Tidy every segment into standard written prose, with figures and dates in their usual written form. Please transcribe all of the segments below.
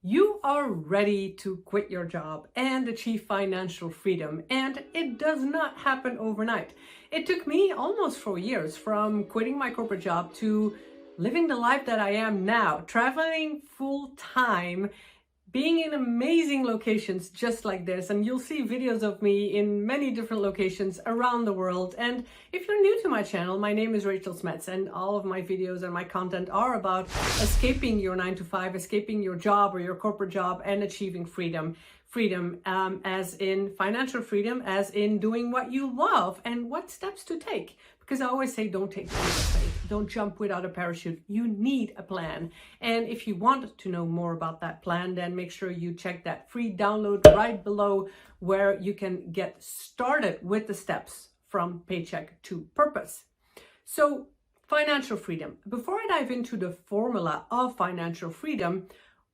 You are ready to quit your job and achieve financial freedom, and it does not happen overnight. It took me almost 4 years from quitting my corporate job to living the life that I am now, traveling full time, being in amazing locations just like this. And you'll see videos of me in many different locations around the world. And if you're new to my channel, my name is Rachel Smets, and all of my videos and my content are about escaping your 9-to-5, escaping your job or your corporate job, and achieving freedom. Freedom as in financial freedom, as in doing what you love and what steps to take. Because I always say, don't take the leap of faith. Don't jump without a parachute. You need a plan. And if you want to know more about that plan, then make sure you check that free download right below, where you can get started with the steps from paycheck to purpose. So financial freedom. Before I dive into the formula of financial freedom,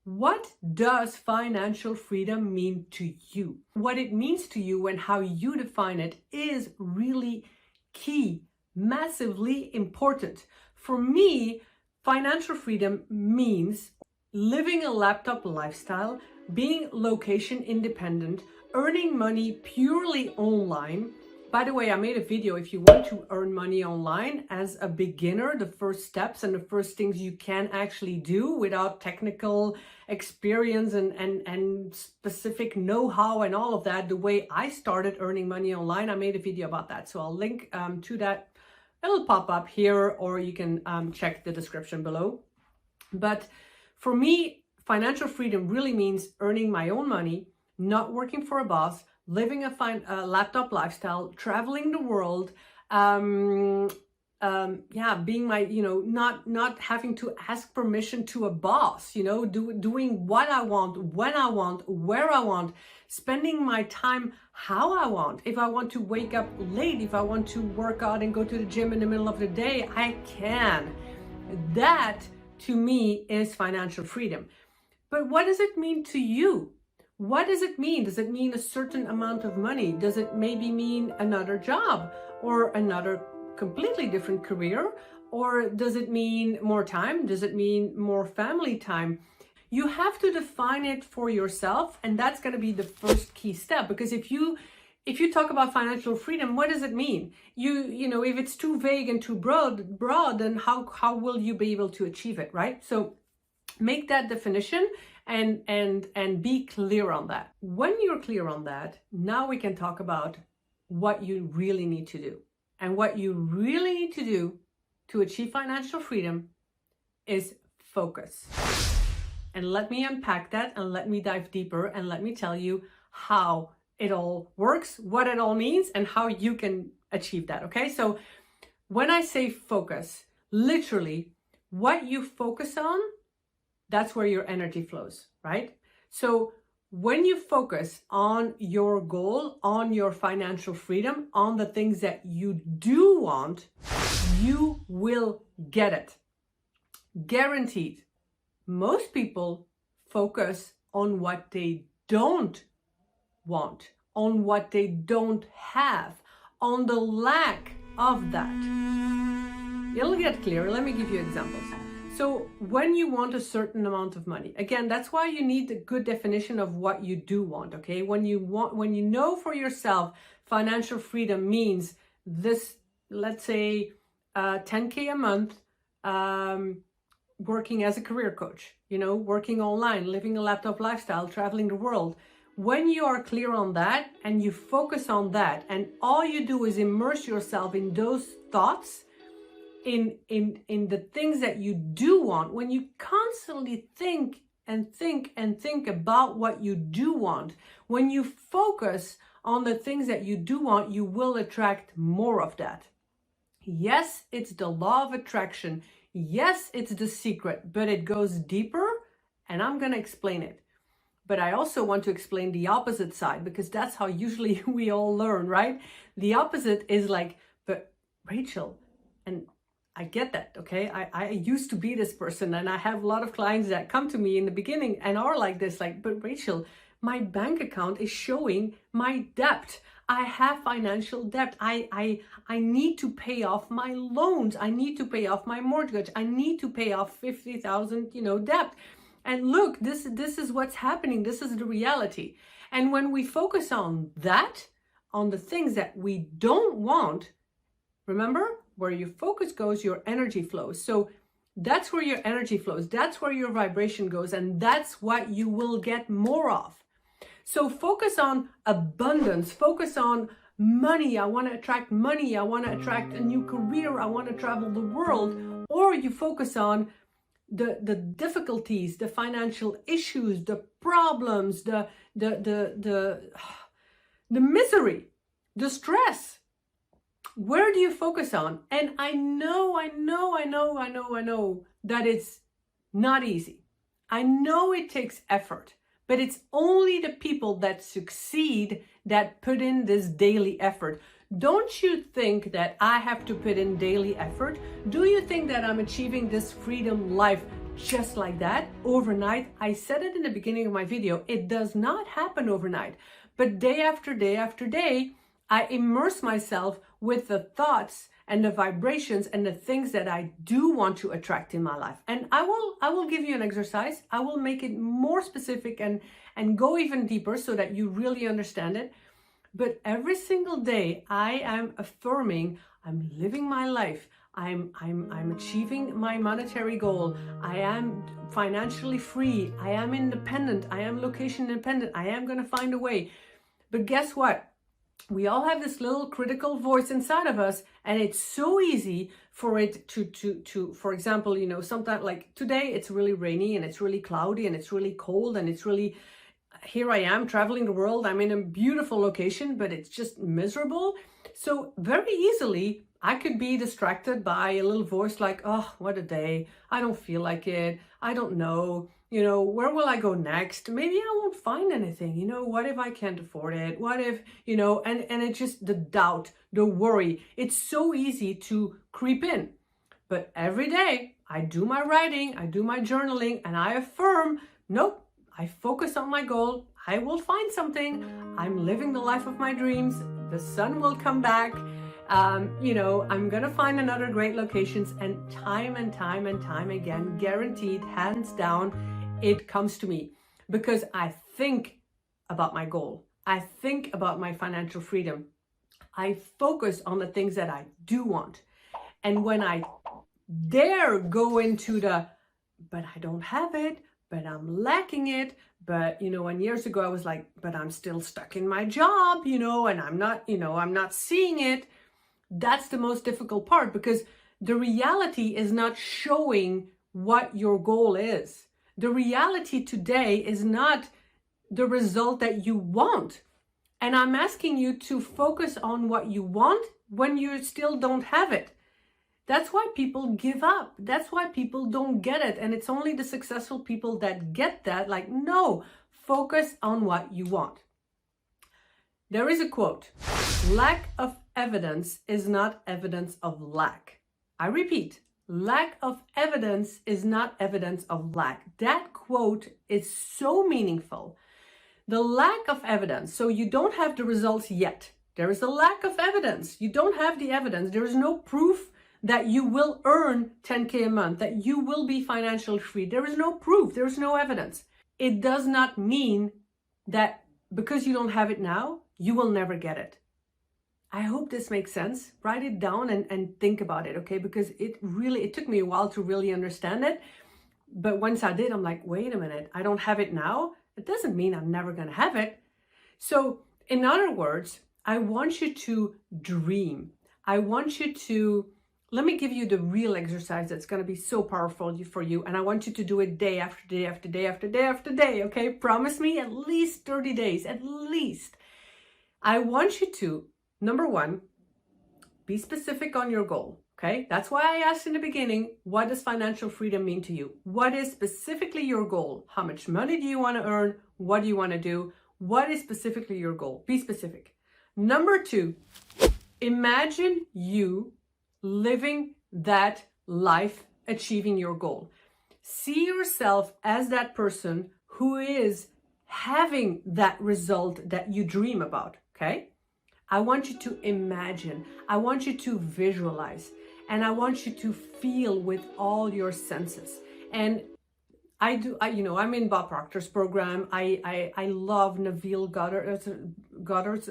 what does financial freedom mean to you? What it means to you and how you define it is really key. Massively important. For me, financial freedom means living a laptop lifestyle, being location independent, earning money purely online. By the way, I made a video if you want to earn money online as a beginner, the first steps and the first things you can actually do without technical experience and specific know-how and all of that. The way I started earning money online, I made a video about that. So I'll link to that. It'll pop up here, or you can check the description below. But for me, financial freedom really means earning my own money, not working for a boss, living a laptop lifestyle, traveling the world, being my, not having to ask permission to a boss, doing what I want, when I want, where I want, spending my time how I want. If I want to wake up late, if I want to work out and go to the gym in the middle of the day, I can. That to me is financial freedom. But what does it mean to you? What does it mean? Does it mean a certain amount of money? Does it maybe mean another job or another completely different career? Or does it mean more time? Does it mean more family time? You have to define it for yourself, and that's going to be the first key step. Because if you talk about financial freedom, what does it mean? If it's too vague and too broad, then how will you be able to achieve it, right? So make that definition and be clear on that. When you're clear on that, now we can talk about what you really need to do. And what you really need to do to achieve financial freedom is focus. And let me unpack that, and let me dive deeper, and let me tell you how it all works, what it all means, and how you can achieve that, okay? So when I say focus, literally what you focus on, that's where your energy flows, right? So when you focus on your goal, on your financial freedom, on the things that you do want, you will get it. Guaranteed. Most people focus on what they don't want, on what they don't have, on the lack of that. It'll get clearer. Let me give you examples. So when you want a certain amount of money, again, that's why you need a good definition of what you do want, okay? When you know for yourself, financial freedom means this, let's say 10K a month, working as a career coach, working online, living a laptop lifestyle, traveling the world. When you are clear on that and you focus on that, and all you do is immerse yourself in those thoughts, in the things that you do want, when you constantly think about what you do want, when you focus on the things that you do want, you will attract more of that. Yes, it's the law of attraction. Yes, it's the secret, but it goes deeper, and I'm going to explain it. But I also want to explain the opposite side, because that's how usually we all learn, right? The opposite is like, but Rachel, and I get that, okay? I used to be this person, and I have a lot of clients that come to me in the beginning and are like this, like, but Rachel, my bank account is showing my debt. I have financial debt. I need to pay off my loans. I need to pay off my mortgage. I need to pay off 50,000, debt. And look, this is what's happening. This is the reality. And when we focus on that, on the things that we don't want, remember, where your focus goes, your energy flows. So that's where your energy flows. That's where your vibration goes. And that's what you will get more of. So focus on abundance. Focus on money. I want to attract money. I want to attract a new career. I want to travel the world. Or you focus on the difficulties, the financial issues, the problems, the misery, the stress. Where do you focus on? And I know that it's not easy. I know it takes effort, but it's only the people that succeed that put in this daily effort. Don't you think that I have to put in daily effort? Do you think that I'm achieving this freedom life just like that overnight? I said it in the beginning of my video. It does not happen overnight, but day after day after day, I immerse myself with the thoughts and the vibrations and the things that I do want to attract in my life. And I will give you an exercise. I will make it more specific and go even deeper so that you really understand it. But every single day I am affirming, I'm living my life. I'm achieving my monetary goal. I am financially free. I am independent. I am location independent. I am going to find a way. But guess what? We all have this little critical voice inside of us, and it's so easy for it to for example, you know, sometimes like today it's really rainy and it's really cloudy and it's really cold and it's really, here I am traveling the world. I'm in a beautiful location, but it's just miserable. So very easily I could be distracted by a little voice like, oh, what a day. I don't feel like it. I don't know. You know, where will I go next? Maybe I won't find anything. You know, what if I can't afford it? What if, you know, and it's just the doubt, the worry. It's so easy to creep in. But every day I do my writing, I do my journaling, and I affirm, nope, I focus on my goal. I will find something. I'm living the life of my dreams. The sun will come back. You know, I'm going to find another great locations, and time again, guaranteed, hands down, it comes to me because I think about my goal. I think about my financial freedom. I focus on the things that I do want. And when I dare go into the, but I don't have it, but I'm lacking it, but, you know, and years ago I was like, but I'm still stuck in my job, you know, and I'm not, you know, I'm not seeing it. That's the most difficult part, because the reality is not showing what your goal is. The reality today is not the result that you want. And I'm asking you to focus on what you want when you still don't have it. That's why people give up. That's why people don't get it. And it's only the successful people that get that. Like, no, focus on what you want. There is a quote, lack of evidence is not evidence of lack. I repeat, lack of evidence is not evidence of lack. That quote is so meaningful. The lack of evidence, so you don't have the results yet. There is a lack of evidence. You don't have the evidence. There is no proof that you will earn 10K a month, that you will be financially free. There is no proof. There is no evidence. It does not mean that because you don't have it now, you will never get it. I hope this makes sense. Write it down and think about it, okay? Because it took me a while to really understand it. But once I did, I'm like, wait a minute, I don't have it now. It doesn't mean I'm never gonna have it. So in other words, I want you to dream. I want you to, let me give you the real exercise that's gonna be so powerful for you. And I want you to do it day after day after day after day after day, okay? Promise me at least 30 days, at least. I want you to, number one, be specific on your goal, okay? That's why I asked in the beginning, what does financial freedom mean to you? What is specifically your goal? How much money do you want to earn? What do you want to do? What is specifically your goal? Be specific. Number two, imagine you living that life, achieving your goal. See yourself as that person who is having that result that you dream about, okay? I want you to imagine, I want you to visualize, and I want you to feel with all your senses. And I'm in Bob Proctor's program. I love Neville Goddard's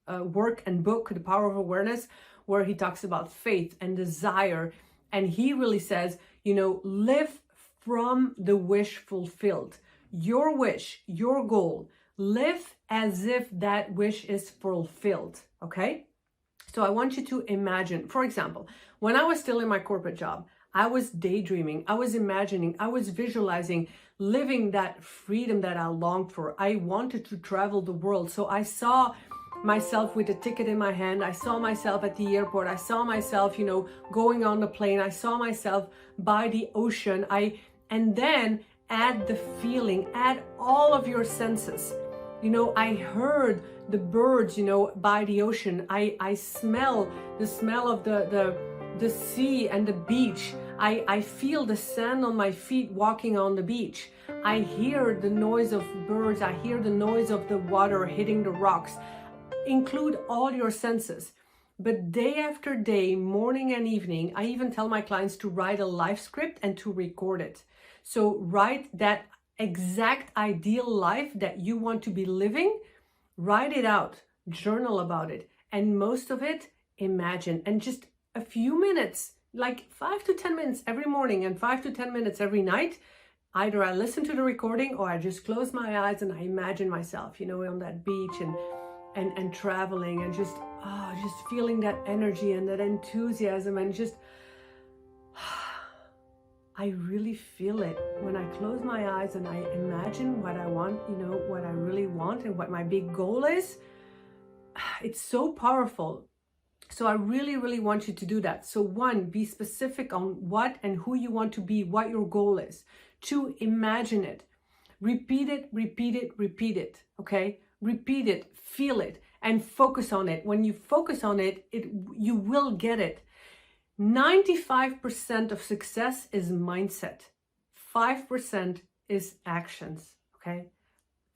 work and book, The Power of Awareness, where he talks about faith and desire. And he really says, live from the wish fulfilled. Your wish, your goal, live as if that wish is fulfilled, okay? So I want you to imagine, for example, when I was still in my corporate job, I was daydreaming, I was imagining, I was visualizing, living that freedom that I longed for. I wanted to travel the world. So I saw myself with a ticket in my hand. I saw myself at the airport. I saw myself, going on the plane. I saw myself by the ocean. And then add the feeling, add all of your senses. I heard the birds, by the ocean. I smell the smell of the sea and the beach. I feel the sand on my feet walking on the beach. I hear the noise of birds. I hear the noise of the water hitting the rocks. Include all your senses. But day after day, morning and evening, I even tell my clients to write a Lifescript and to record it. So write that exact ideal life that you want to be living, write it out, journal about it, and most of it, imagine. And just a few minutes, like 5 to 10 minutes every morning and 5 to 10 minutes every night, either I listen to the recording or I just close my eyes and I imagine myself, on that beach and traveling and just feeling that energy and that enthusiasm and just, I really feel it when I close my eyes and I imagine what I want, what I really want and what my big goal is. It's so powerful. So I really, really want you to do that. So 1, be specific on what and who you want to be, what your goal is. 2, imagine it. Repeat it, repeat it, repeat it, okay? Repeat it, feel it, and focus on it. When you focus on it, you will get it. 95% of success is mindset. 5% is actions, okay?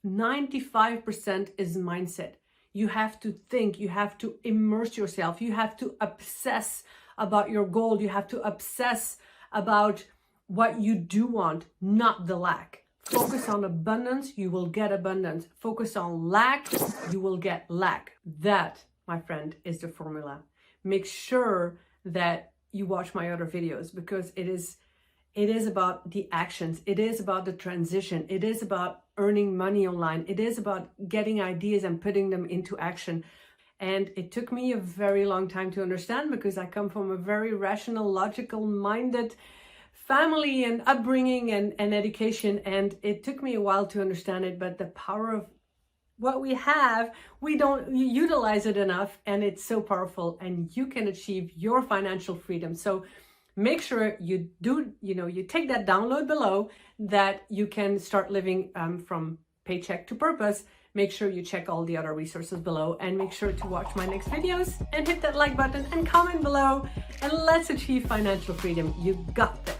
95% is mindset. You have to think, you have to immerse yourself, you have to obsess about your goal, you have to obsess about what you do want, not the lack. Focus on abundance, you will get abundance. Focus on lack, you will get lack. That, my friend, is the formula. Make sure that you watch my other videos because it is about the actions. It is about the transition. It is about earning money online. It is about getting ideas and putting them into action. And it took me a very long time to understand because I come from a very rational, logical minded family and upbringing and education. And it took me a while to understand it, but the power of what we have, we don't utilize it enough, and it's so powerful, and you can achieve your financial freedom. So make sure you do, you take that download below that you can start living from paycheck to purpose. Make sure you check all the other resources below and make sure to watch my next videos and hit that like button and comment below, and let's achieve financial freedom. You got this.